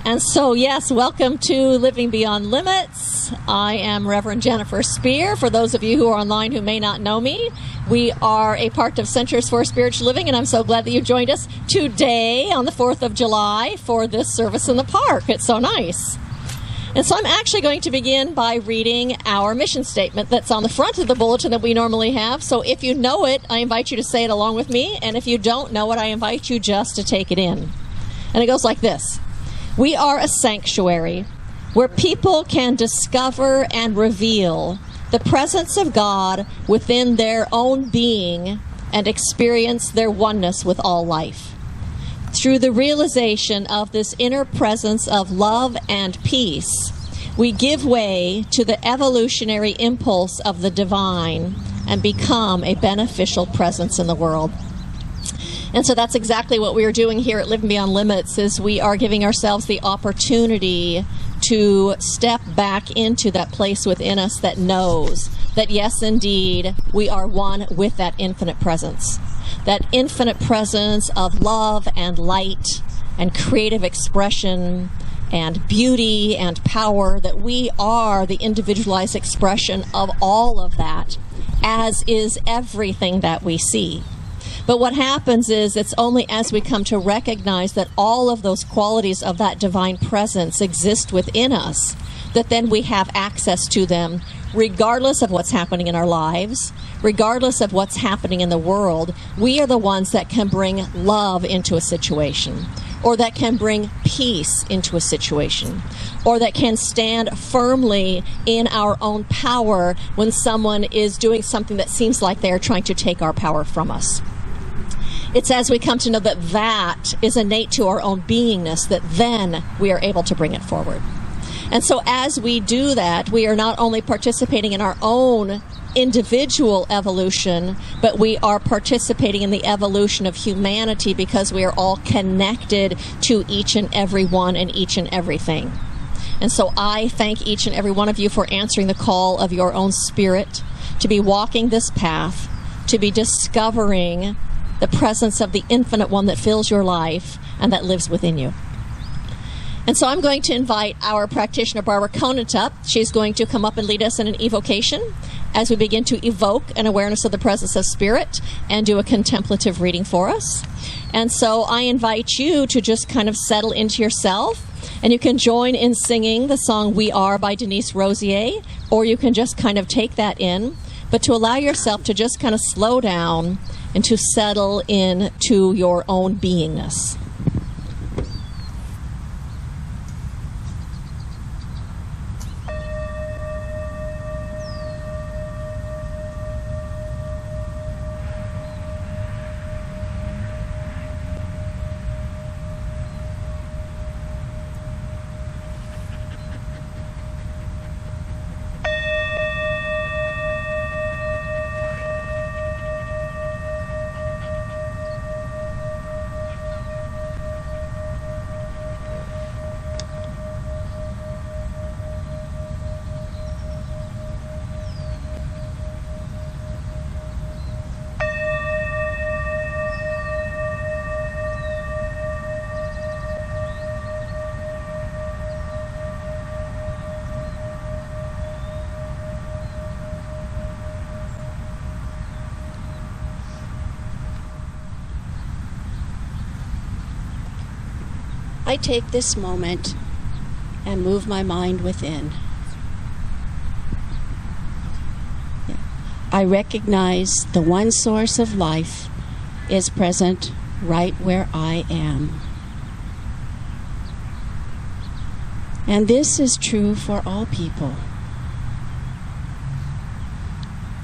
And so, yes, welcome to Living Beyond Limits. I am Reverend Jennifer Spear. For those of you who are online who may not know me, we are a part of Centers for Spiritual Living, and I'm so glad that you joined us today on the 4th of July for this service in the park. It's so nice. And so I'm actually going to begin by reading our mission statement that's on the front of the bulletin that we normally have. So if you know it, I invite you to say it along with me. And if you don't know it, I invite you just to take it in. And it goes like this. We are a sanctuary where people can discover and reveal the presence of God within their own being and experience their oneness with all life. Through the realization of this inner presence of love and peace, we give way to the evolutionary impulse of the divine and become a beneficial presence in the world. And so that's exactly what we are doing here at Living Beyond Limits, is we are giving ourselves the opportunity to step back into that place within us that knows that, yes, indeed, we are one with that infinite presence. That infinite presence of love and light and creative expression and beauty and power, that we are the individualized expression of all of that, as is everything that we see. But what happens is it's only as we come to recognize that all of those qualities of that divine presence exist within us that then we have access to them regardless of what's happening in our lives, regardless of what's happening in the world. We are the ones that can bring love into a situation, or that can bring peace into a situation, or that can stand firmly in our own power when someone is doing something that seems like they're trying to take our power from us. It's as we come to know that that is innate to our own beingness that then we are able to bring it forward. And so as we do that, we are not only participating in our own individual evolution, but we are participating in the evolution of humanity, because we are all connected to each and every one and each and everything. And so I thank each and every one of you for answering the call of your own spirit to be walking this path, to be discovering the presence of the infinite one that fills your life and that lives within you. And so I'm going to invite our practitioner, Barbara Conant, up. She's going to come up and lead us in an evocation as we begin to evoke an awareness of the presence of spirit and do a contemplative reading for us. And so I invite you to just kind of settle into yourself, and you can join in singing the song We Are by Denise Rosier, or you can just kind of take that in, but to allow yourself to just kind of slow down and to settle into your own beingness. I take this moment and move my mind within. I recognize the one source of life is present right where I am. And this is true for all people.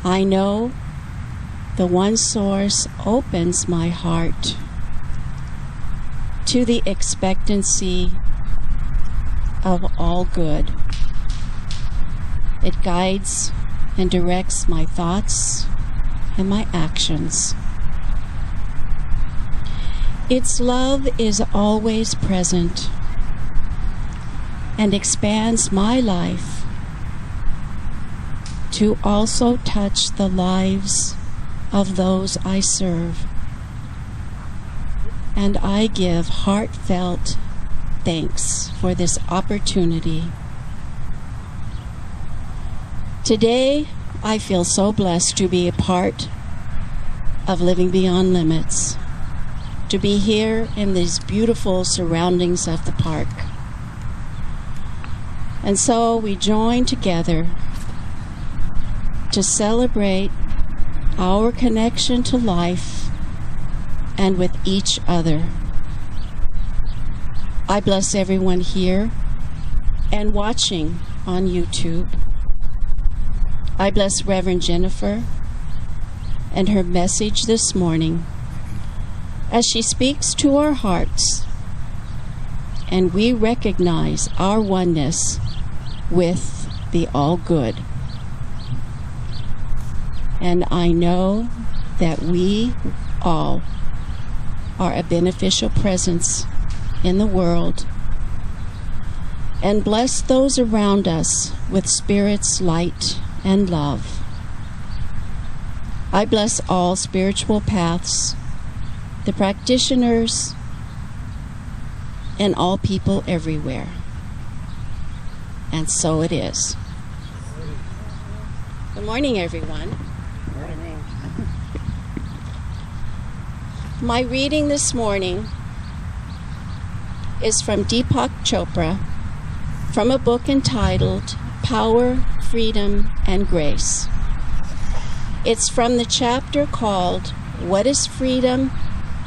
I know the one source opens my heart to the expectancy of all good. It guides and directs my thoughts and my actions. Its love is always present and expands my life to also touch the lives of those I serve. And I give heartfelt thanks for this opportunity. Today, I feel so blessed to be a part of Living Beyond Limits, to be here in these beautiful surroundings of the park. And so we join together to celebrate our connection to life and with each other. I bless everyone here and watching on YouTube. I bless Reverend Jennifer and her message this morning as she speaks to our hearts, and we recognize our oneness with the all good. And I know that we all are a beneficial presence in the world, and bless those around us with Spirit's light and love. I bless all spiritual paths, the practitioners, and all people everywhere. And so it is. Good morning, everyone. My reading this morning is from Deepak Chopra, from a book entitled Power, Freedom, and Grace. It's from the chapter called What is Freedom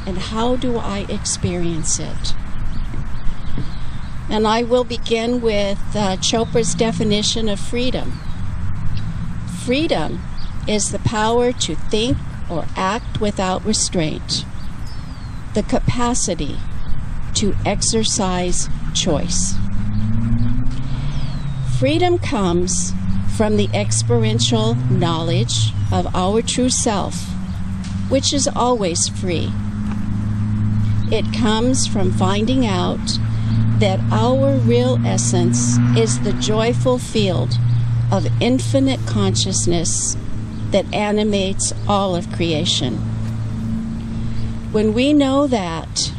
and How Do I Experience It? And I will begin with Chopra's definition of freedom. Freedom is the power to think or act without restraint, the capacity to exercise choice. Freedom comes from the experiential knowledge of our true self, which is always free. It comes from finding out that our real essence is the joyful field of infinite consciousness that animates all of creation. When we know that,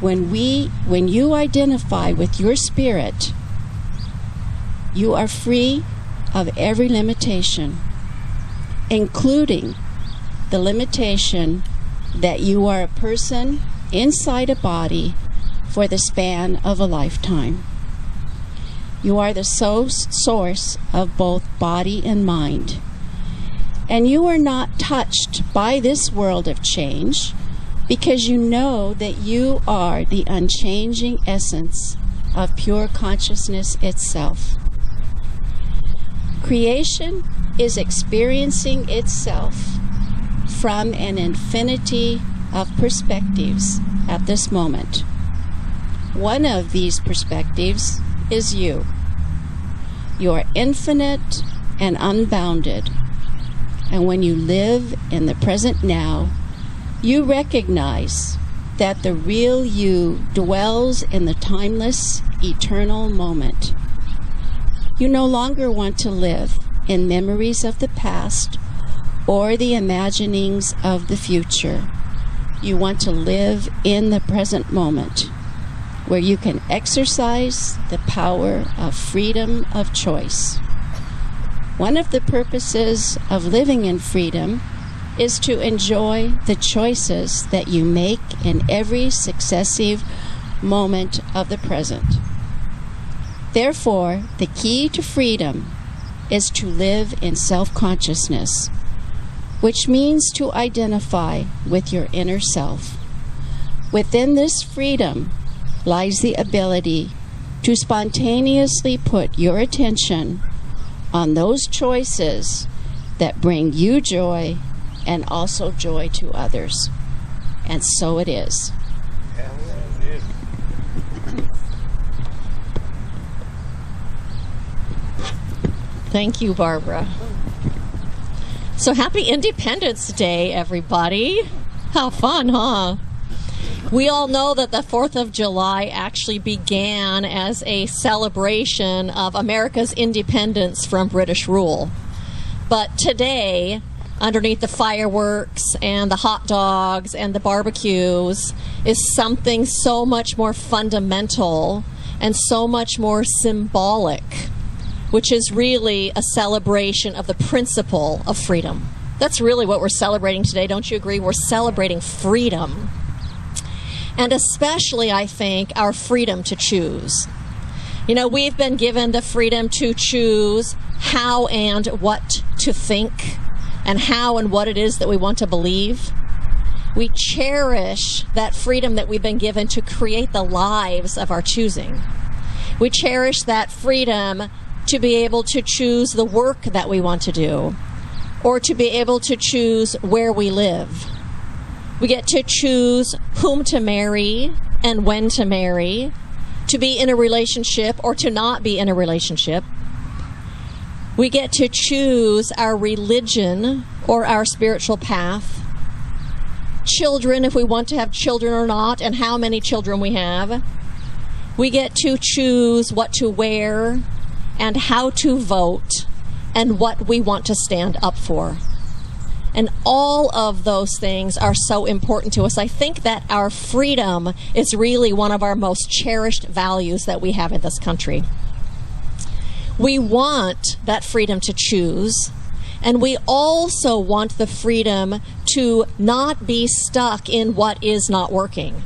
when you identify with your spirit, you are free of every limitation, including the limitation that you are a person inside a body for the span of a lifetime. You are the source of both body and mind, and you are not touched by this world of change because you know that you are the unchanging essence of pure consciousness itself. Creation is experiencing itself from an infinity of perspectives at this moment. One of these perspectives is you. You are infinite and unbounded. And when you live in the present now, you recognize that the real you dwells in the timeless, eternal moment. You no longer want to live in memories of the past or the imaginings of the future. You want to live in the present moment, where you can exercise the power of freedom of choice. One of the purposes of living in freedom is to enjoy the choices that you make in every successive moment of the present. Therefore, the key to freedom is to live in self-consciousness, which means to identify with your inner self. Within this freedom lies the ability to spontaneously put your attention on those choices that bring you joy and also joy to others. And so it is. Thank you, Barbara. So happy Independence Day, everybody. How fun, huh? We all know that the 4th of July actually began as a celebration of America's independence from British rule. But today, underneath the fireworks and the hot dogs and the barbecues is something so much more fundamental and so much more symbolic, which is really a celebration of the principle of freedom. That's really what we're celebrating today, don't you agree? We're celebrating freedom. And especially, I think, our freedom to choose. You know, we've been given the freedom to choose how and what to think, and how and what it is that we want to believe. We cherish that freedom that we've been given to create the lives of our choosing. We cherish that freedom to be able to choose the work that we want to do, or to be able to choose where we live. We get to choose whom to marry and when to marry, to be in a relationship or to not be in a relationship. We get to choose our religion or our spiritual path. Children, if we want to have children or not, and how many children we have. We get to choose what to wear and how to vote and what we want to stand up for. And all of those things are so important to us. I think that our freedom is really one of our most cherished values that we have in this country. We want that freedom to choose, and we also want the freedom to not be stuck in what is not working,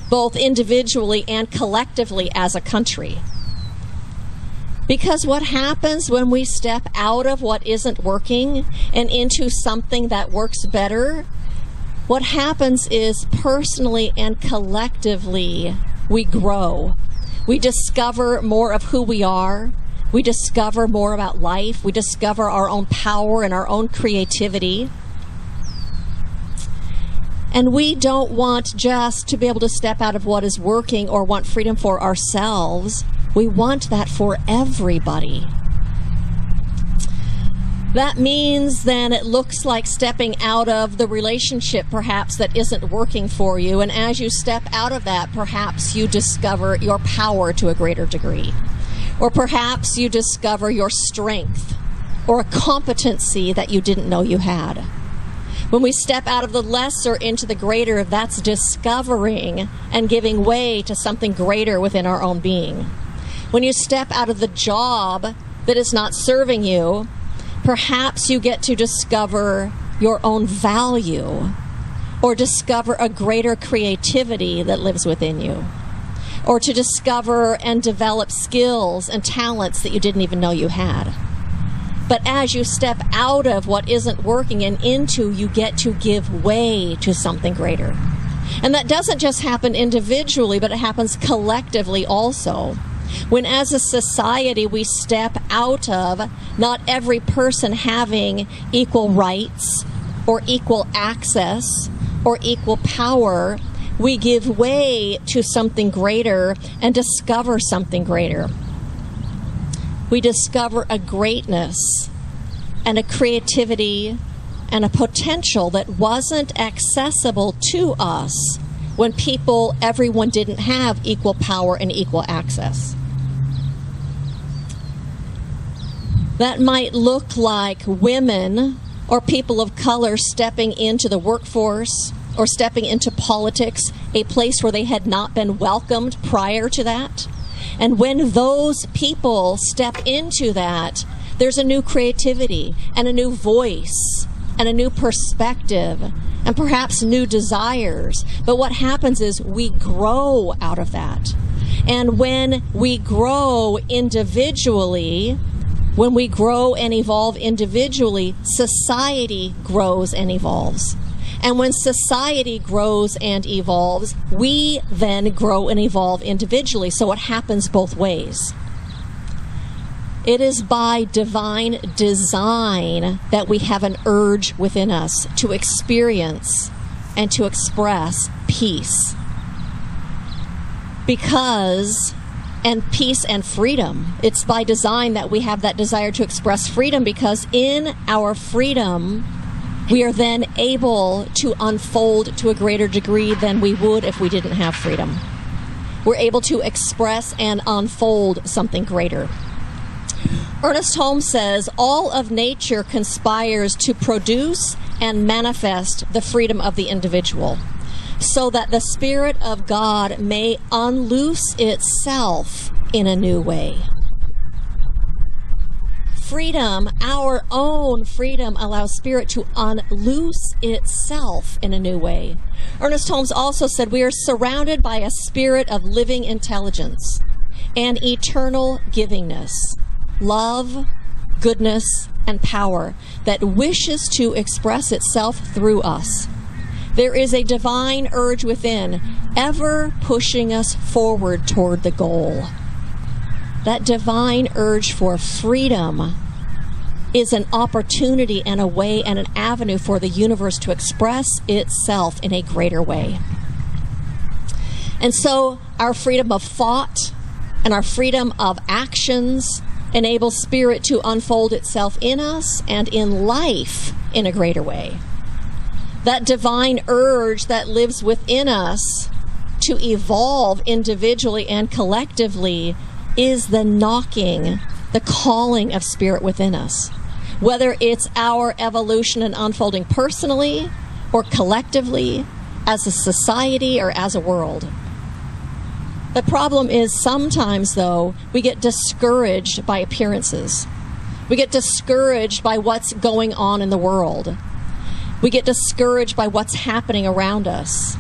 both individually and collectively as a country. Because what happens when we step out of what isn't working and into something that works better, what happens is personally and collectively we grow. We discover more of who we are. We discover more about life. We discover our own power and our own creativity. And we don't want just to be able to step out of what is working or want freedom for ourselves. We want that for everybody. That means then it looks like stepping out of the relationship perhaps that isn't working for you. And as you step out of that, perhaps you discover your power to a greater degree. Or perhaps you discover your strength or a competency that you didn't know you had. When we step out of the lesser into the greater, that's discovering and giving way to something greater within our own being. When you step out of the job that is not serving you, perhaps you get to discover your own value or discover a greater creativity that lives within you, or to discover and develop skills and talents that you didn't even know you had. But as you step out of what isn't working and into, you get to give way to something greater. And that doesn't just happen individually, but it happens collectively also. When as a society we step out of not every person having equal rights or equal access or equal power, we give way to something greater and discover something greater. We discover a greatness and a creativity and a potential that wasn't accessible to us when everyone didn't have equal power and equal access. That might look like women or people of color stepping into the workforce or stepping into politics, a place where they had not been welcomed prior to that. And when those people step into that, there's a new creativity and a new voice and a new perspective and perhaps new desires. But what happens is we grow out of that. And when we grow individually, when we grow and evolve individually, society grows and evolves. And when society grows and evolves, we then grow and evolve individually. So it happens both ways. It is by divine design that we have an urge within us to experience and to express peace. And peace and freedom. It's by design that we have that desire to express freedom, because in our freedom, we are then able to unfold to a greater degree than we would if we didn't have freedom. We're able to express and unfold something greater. Ernest Holmes says, all of nature conspires to produce and manifest the freedom of the individual, so that the Spirit of God may unloose itself in a new way. Freedom, our own freedom, allows Spirit to unloose itself in a new way. Ernest Holmes also said, we are surrounded by a spirit of living intelligence and eternal givingness, love, goodness, and power that wishes to express itself through us. There is a divine urge within, ever pushing us forward toward the goal. That divine urge for freedom is an opportunity and a way and an avenue for the universe to express itself in a greater way. And so our freedom of thought and our freedom of actions enables Spirit to unfold itself in us and in life in a greater way. That divine urge that lives within us to evolve individually and collectively is the knocking, the calling of Spirit within us. Whether it's our evolution and unfolding personally or collectively, as a society or as a world. The problem is sometimes, though, we get discouraged by appearances. We get discouraged by what's going on in the world. We get discouraged by what's happening around us.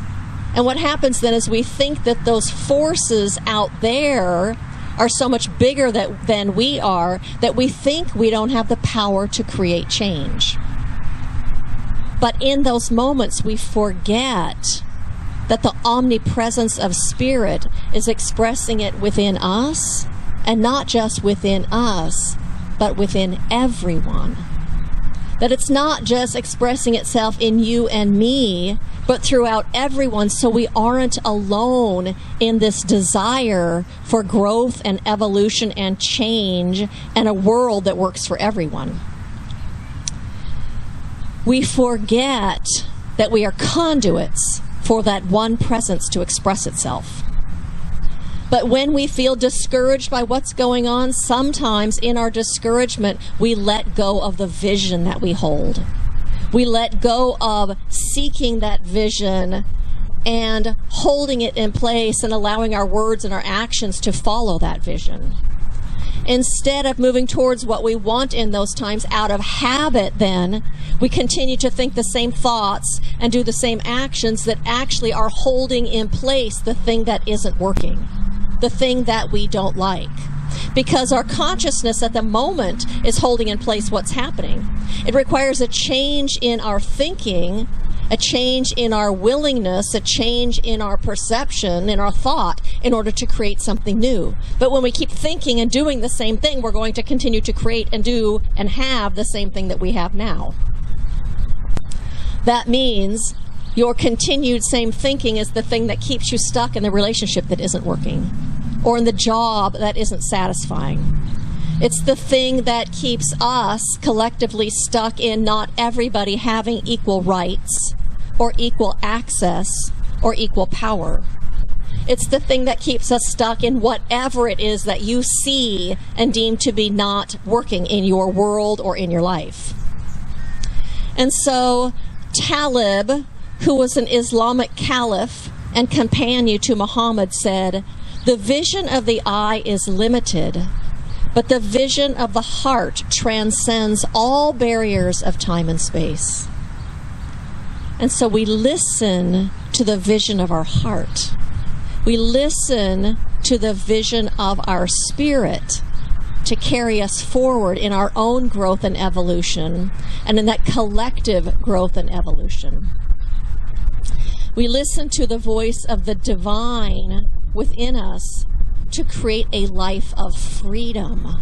And what happens then is we think that those forces out there are so much bigger than we are, that we think we don't have the power to create change. But in those moments, we forget that the omnipresence of Spirit is expressing it within us, and not just within us, but within everyone. That it's not just expressing itself in you and me, but throughout everyone, so we aren't alone in this desire for growth and evolution and change and a world that works for everyone. We forget that we are conduits for that one presence to express itself. But when we feel discouraged by what's going on, sometimes in our discouragement, we let go of the vision that we hold. We let go of seeking that vision and holding it in place and allowing our words and our actions to follow that vision. Instead of moving towards what we want in those times out of habit, then we continue to think the same thoughts and do the same actions that actually are holding in place the thing that isn't working, the thing that we don't like. Because our consciousness at the moment is holding in place what's happening. It requires a change in our thinking, a change in our willingness, a change in our perception, in our thought, in order to create something new. But when we keep thinking and doing the same thing, we're going to continue to create and do and have the same thing that we have now. That means your continued same thinking is the thing that keeps you stuck in the relationship that isn't working, or in the job that isn't satisfying. It's the thing that keeps us collectively stuck in not everybody having equal rights or equal access or equal power. It's the thing that keeps us stuck in whatever it is that you see and deem to be not working in your world or in your life. And so Talib, who was an Islamic caliph and companion to Muhammad, said, "The vision of the eye is limited, but the vision of the heart transcends all barriers of time and space." And so we listen to the vision of our heart. We listen to the vision of our spirit to carry us forward in our own growth and evolution, and in that collective growth and evolution. We listen to the voice of the divine within us to create a life of freedom,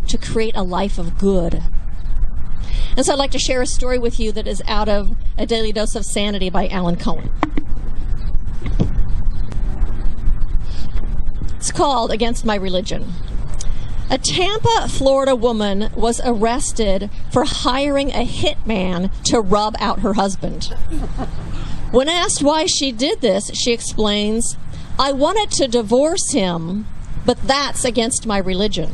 to create a life of good. And so I'd like to share a story with you that is out of A Daily Dose of Sanity by Alan Cohen. It's called Against My Religion. A Tampa, Florida woman was arrested for hiring a hitman to rub out her husband. When asked why she did this, she explains, "I wanted to divorce him, but that's against my religion.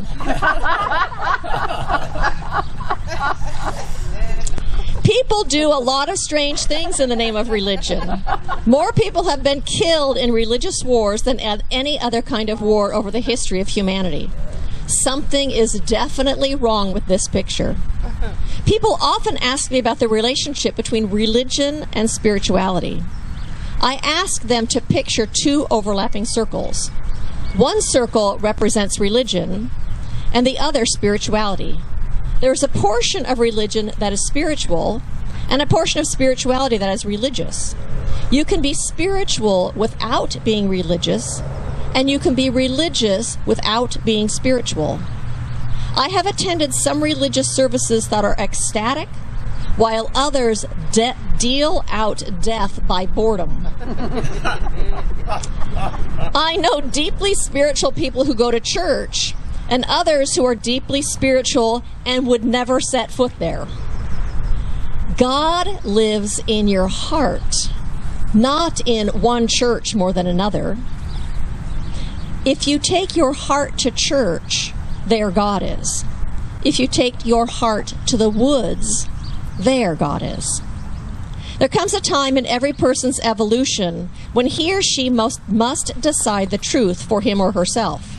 People do a lot of strange things in the name of religion. More people have been killed in religious wars than any other kind of war over the history of humanity. Something is definitely wrong with this picture. People often ask me about the relationship between religion and spirituality. I ask them to picture two overlapping circles. One circle represents religion, and the other spirituality. There is a portion of religion that is spiritual, and a portion of spirituality that is religious. You can be spiritual without being religious, and you can be religious without being spiritual. I have attended some religious services that are ecstatic, while others deal out death by boredom. I know deeply spiritual people who go to church, and others who are deeply spiritual and would never set foot there. God lives in your heart, not in one church more than another. If you take your heart to church, there God is. If you take your heart to the woods, there God is. There comes a time in every person's evolution when he or she must decide the truth for him or herself.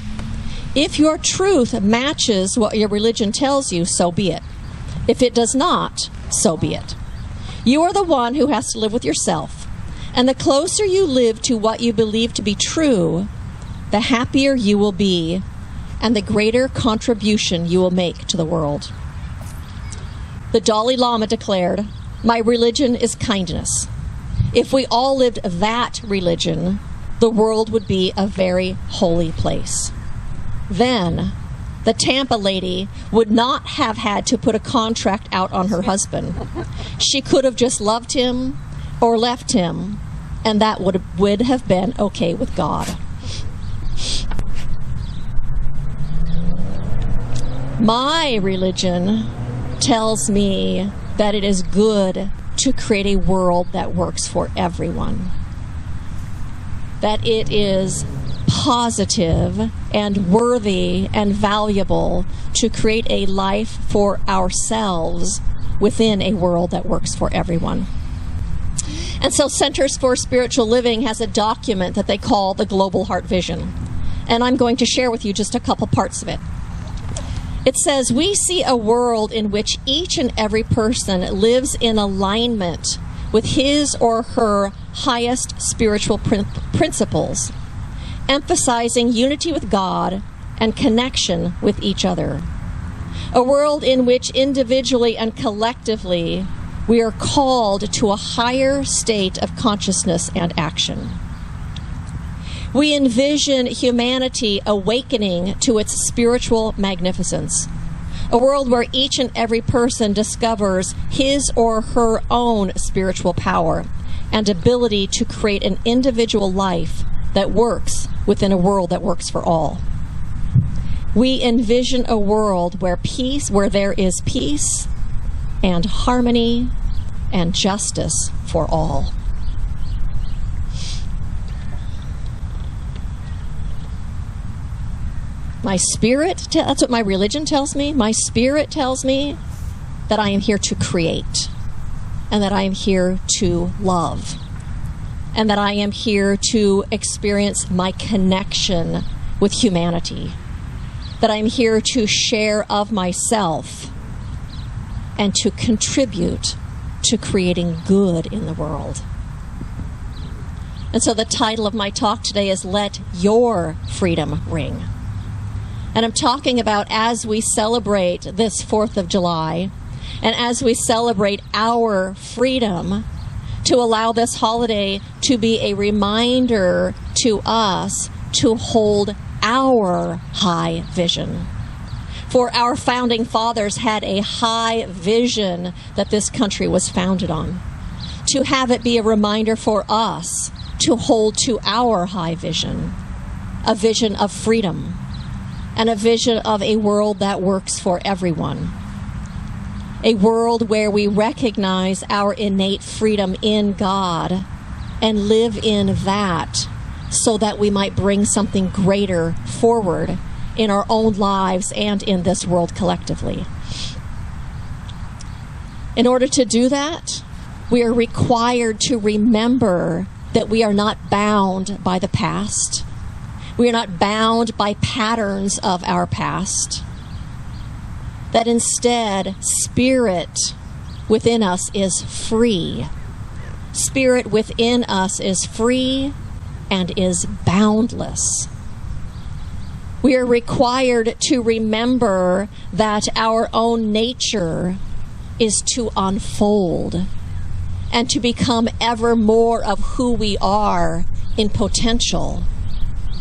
If your truth matches what your religion tells you, so be it. If it does not, so be it. You are the one who has to live with yourself. And the closer you live to what you believe to be true, the happier you will be, and the greater contribution you will make to the world. The Dalai Lama declared, "My religion is kindness." If we all lived that religion, the world would be a very holy place. Then, the Tampa lady would not have had to put a contract out on her husband. She could have just loved him or left him, and that would have been okay with God. My religion tells me that it is good to create a world that works for everyone. That it is positive and worthy and valuable to create a life for ourselves within a world that works for everyone. And so Centers for Spiritual Living has a document that they call the Global Heart Vision. And I'm going to share with you just a couple parts of it. It says, we see a world in which each and every person lives in alignment with his or her highest spiritual principles, emphasizing unity with God and connection with each other. A world in which individually and collectively we are called to a higher state of consciousness and action. We envision humanity awakening to its spiritual magnificence. A world where each and every person discovers his or her own spiritual power and ability to create an individual life that works within a world that works for all. We envision a world where there is peace and harmony and justice for all. My spirit, that's what my religion tells me. My spirit tells me that I am here to create, and that I am here to love, and that I am here to experience my connection with humanity, that I'm here to share of myself and to contribute to creating good in the world. And so the title of my talk today is Let Your Freedom Ring. And I'm talking about, as we celebrate this 4th of July, and as we celebrate our freedom, to allow this holiday to be a reminder to us to hold our high vision. For our founding fathers had a high vision that this country was founded on. To have it be a reminder for us to hold to our high vision, a vision of freedom, and a vision of a world that works for everyone. A world where we recognize our innate freedom in God and live in that so that we might bring something greater forward in our own lives and in this world collectively. In order to do that, we are required to remember that we are not bound by the past. We are not bound by patterns of our past. That instead, spirit within us is free. Spirit within us is free and is boundless. We are required to remember that our own nature is to unfold and to become ever more of who we are in potential,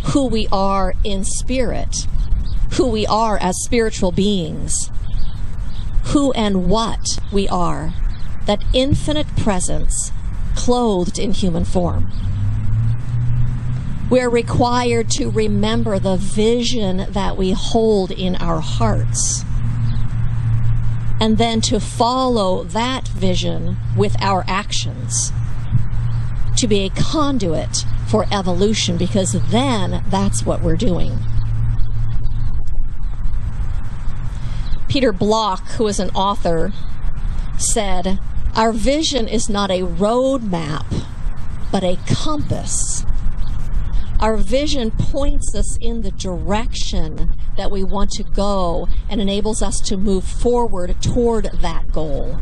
who we are in spirit, who we are as spiritual beings, who and what we are, that infinite presence clothed in human form. We are required to remember the vision that we hold in our hearts, and then to follow that vision with our actions, to be a conduit for evolution, because then that's what we're doing. Peter Block, who is an author, said, "Our vision is not a road map, but a compass. Our vision points us in the direction that we want to go and enables us to move forward toward that goal."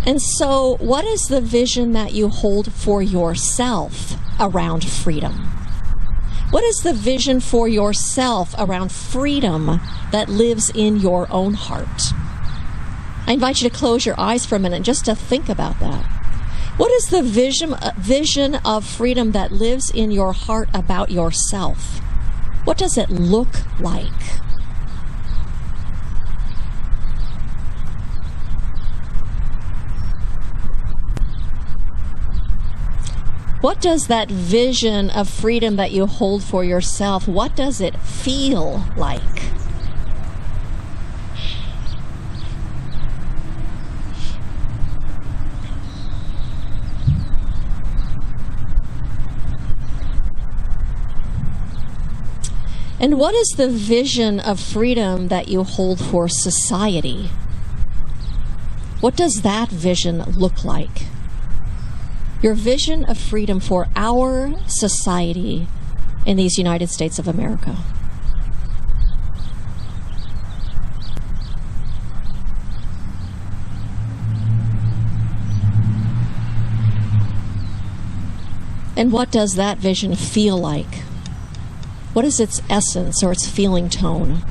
And so, what is the vision that you hold for yourself around freedom? What is the vision for yourself around freedom that lives in your own heart? I invite you to close your eyes for a minute just to think about that. What is the vision of freedom that lives in your heart about yourself? What does it look like? What does that vision of freedom that you hold for yourself, what does it feel like? And what is the vision of freedom that you hold for society? What does that vision look like? Your vision of freedom for our society in these United States of America. And what does that vision feel like? What is its essence or its feeling tone?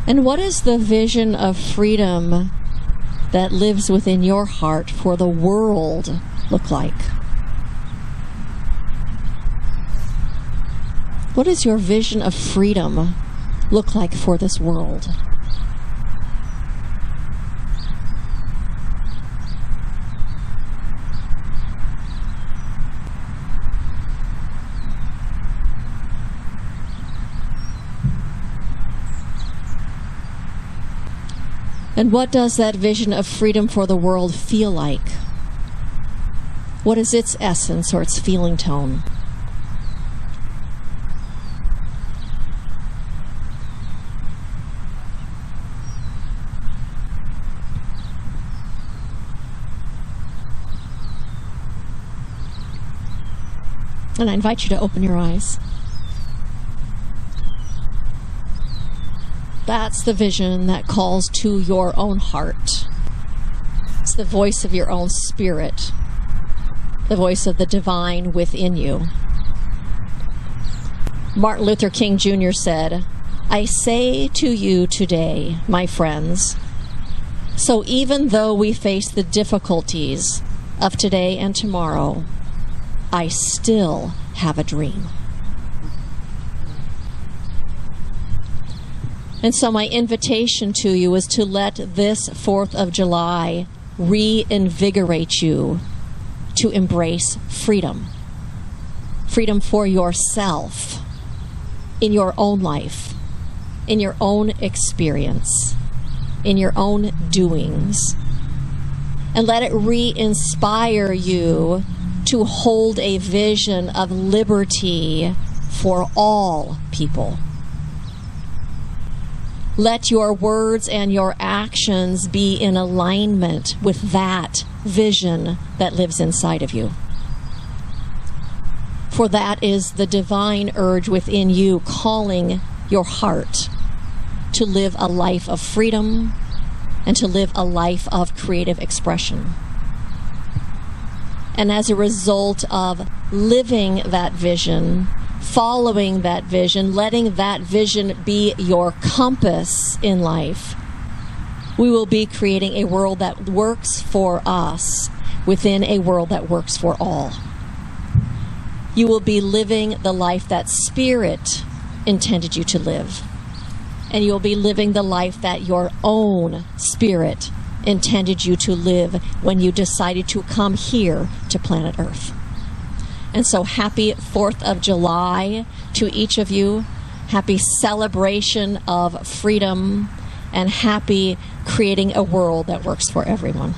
And what is the vision of freedom that lives within your heart for the world look like? What does your vision of freedom look like for this world? And what does that vision of freedom for the world feel like? What is its essence or its feeling tone? And I invite you to open your eyes. That's the vision that calls to your own heart. It's the voice of your own spirit, the voice of the divine within you. Martin Luther King Jr. said, "I say to you today, my friends, so even though we face the difficulties of today and tomorrow, I still have a dream." And so my invitation to you is to let this 4th of July reinvigorate you to embrace freedom. Freedom for yourself, in your own life, in your own experience, in your own doings. And let it re-inspire you to hold a vision of liberty for all people. Let your words and your actions be in alignment with that vision that lives inside of you. For that is the divine urge within you calling your heart to live a life of freedom and to live a life of creative expression. And as a result of living that vision, following that vision, letting that vision be your compass in life, we will be creating a world that works for us within a world that works for all. You will be living the life that Spirit intended you to live. And you'll be living the life that your own Spirit intended you to live when you decided to come here to planet Earth. And so happy 4th of July to each of you. Happy celebration of freedom, and happy creating a world that works for everyone.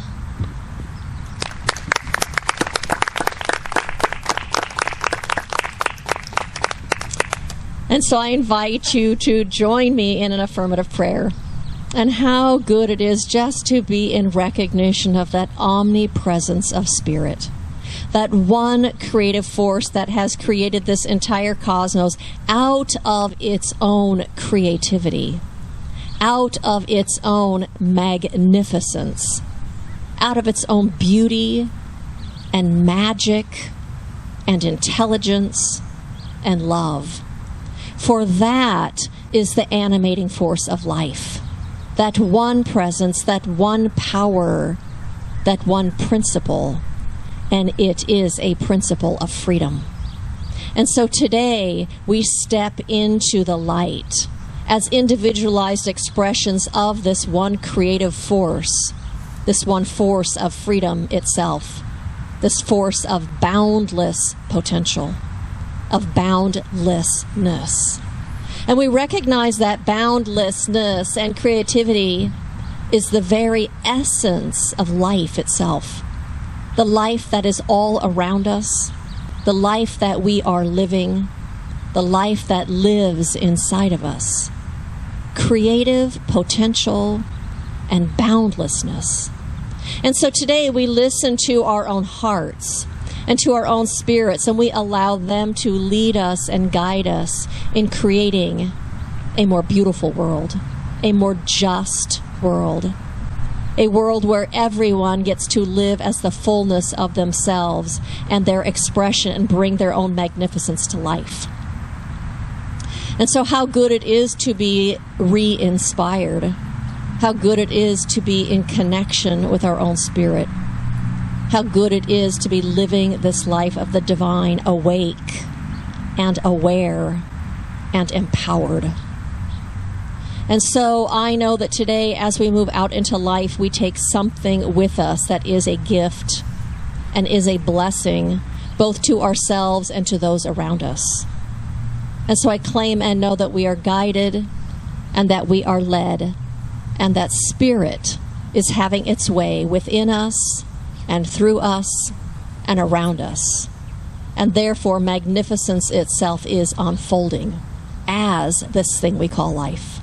And so I invite you to join me in an affirmative prayer. And how good it is just to be in recognition of that omnipresence of Spirit. That one creative force that has created this entire cosmos out of its own creativity, out of its own magnificence, out of its own beauty and magic and intelligence and love. For that is the animating force of life. That one presence, that one power, that one principle, and it is a principle of freedom. And so today we step into the light as individualized expressions of this one creative force, this one force of freedom itself, this force of boundless potential, of boundlessness. And we recognize that boundlessness and creativity is the very essence of life itself. The life that is all around us, the life that we are living, the life that lives inside of us. Creative potential and boundlessness. And so today we listen to our own hearts and to our own spirits, and we allow them to lead us and guide us in creating a more beautiful world, a more just world, a world where everyone gets to live as the fullness of themselves and their expression and bring their own magnificence to life. And so how good it is to be re-inspired, how good it is to be in connection with our own spirit, how good it is to be living this life of the divine awake and aware and empowered. And so I know that today, as we move out into life, we take something with us that is a gift and is a blessing, both to ourselves and to those around us. And so I claim and know that we are guided and that we are led, and that Spirit is having its way within us and through us and around us. And therefore, magnificence itself is unfolding as this thing we call life.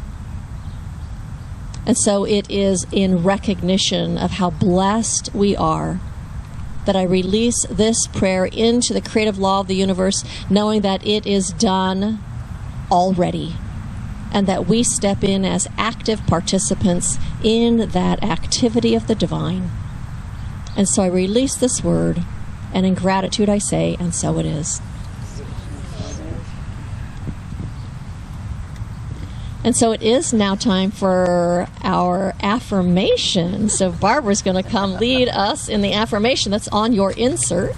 And so it is in recognition of how blessed we are that I release this prayer into the creative law of the universe, knowing that it is done already, and that we step in as active participants in that activity of the divine. And so I release this word, and in gratitude I say, and so it is. And so it is now time for our affirmation. So Barbara's going to come lead us in the affirmation that's on your insert.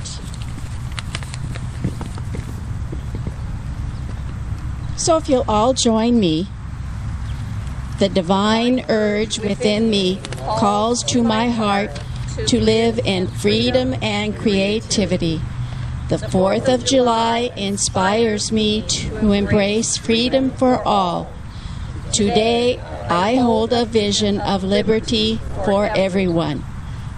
So if you'll all join me The divine urge within me calls to my heart to live in freedom and creativity. The 4th of July inspires me to embrace freedom for all. Today, I hold a vision of liberty for everyone.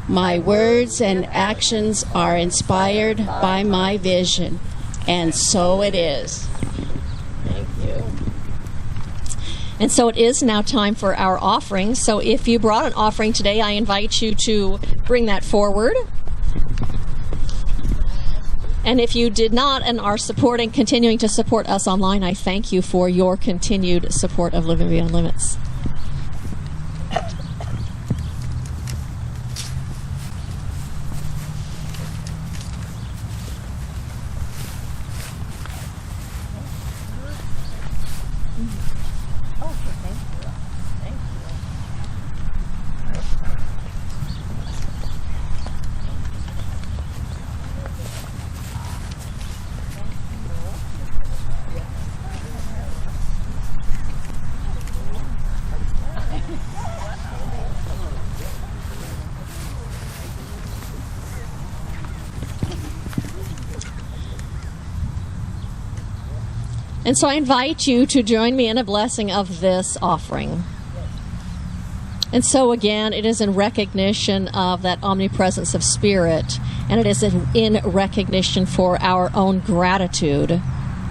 My words and actions are inspired by my vision, and so it is. Thank you. And so it is now time for our offering. So if you brought an offering today, I invite you to bring that forward. And if you did not and are continuing to support us online, I thank you for your continued support of Living Beyond Limits. And so I invite you to join me in a blessing of this offering. And so again, it is in recognition of that omnipresence of Spirit, and it is in recognition for our own gratitude.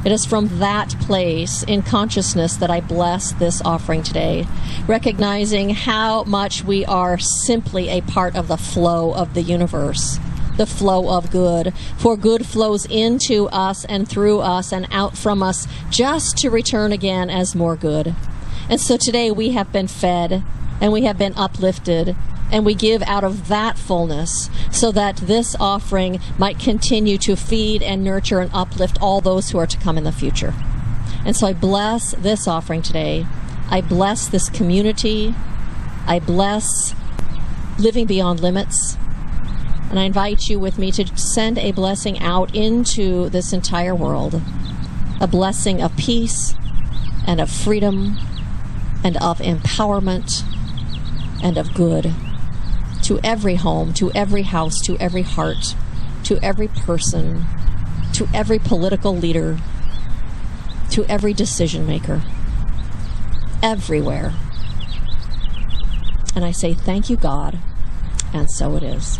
It is from that place in consciousness that I bless this offering today, recognizing how much we are simply a part of the flow of the universe. The flow of good, for good flows into us and through us and out from us just to return again as more good. And so today we have been fed and we have been uplifted, and we give out of that fullness so that this offering might continue to feed and nurture and uplift all those who are to come in the future. And so I bless this offering today. I bless this community. I bless Living Beyond Limits. And I invite you with me to send a blessing out into this entire world, a blessing of peace and of freedom and of empowerment and of good to every home, to every house, to every heart, to every person, to every political leader, to every decision maker, everywhere. And I say, thank you, God, and so it is.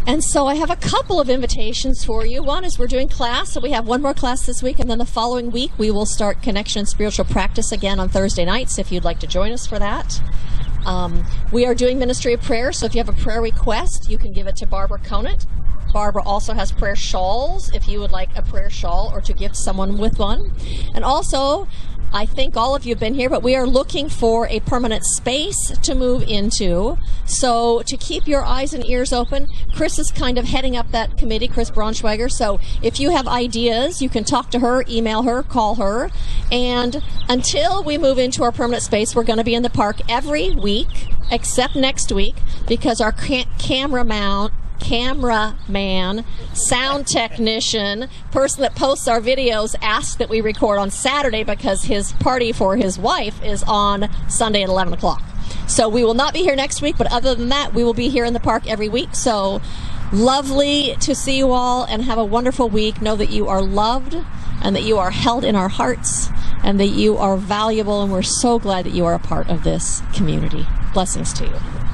And so I have a couple of invitations for you. One is we're doing class, so we have one more class this week, and then the following week we will start Connection and Spiritual Practice again on Thursday nights if you'd like to join us for that. We are doing Ministry of Prayer, so if you have a prayer request, you can give it to Barbara Conant. Barbara also has prayer shawls if you would like a prayer shawl or to gift someone with one. And also, I think all of you have been here, but we are looking for a permanent space to move into. So to keep your eyes and ears open, Chris is kind of heading up that committee, Chris Braunschweiger. So if you have ideas, you can talk to her, email her, call her. And until we move into our permanent space, we're going to be in the park every week, except next week, because our cameraman, sound technician, person that posts our videos asked that we record on Saturday because his party for his wife is on Sunday at 11 o'clock. So we will not be here next week, but other than that, we will be here in the park every week. So lovely to see you all and have a wonderful week. Know that you are loved and that you are held in our hearts and that you are valuable, and we're so glad that you are a part of this community. Blessings to you.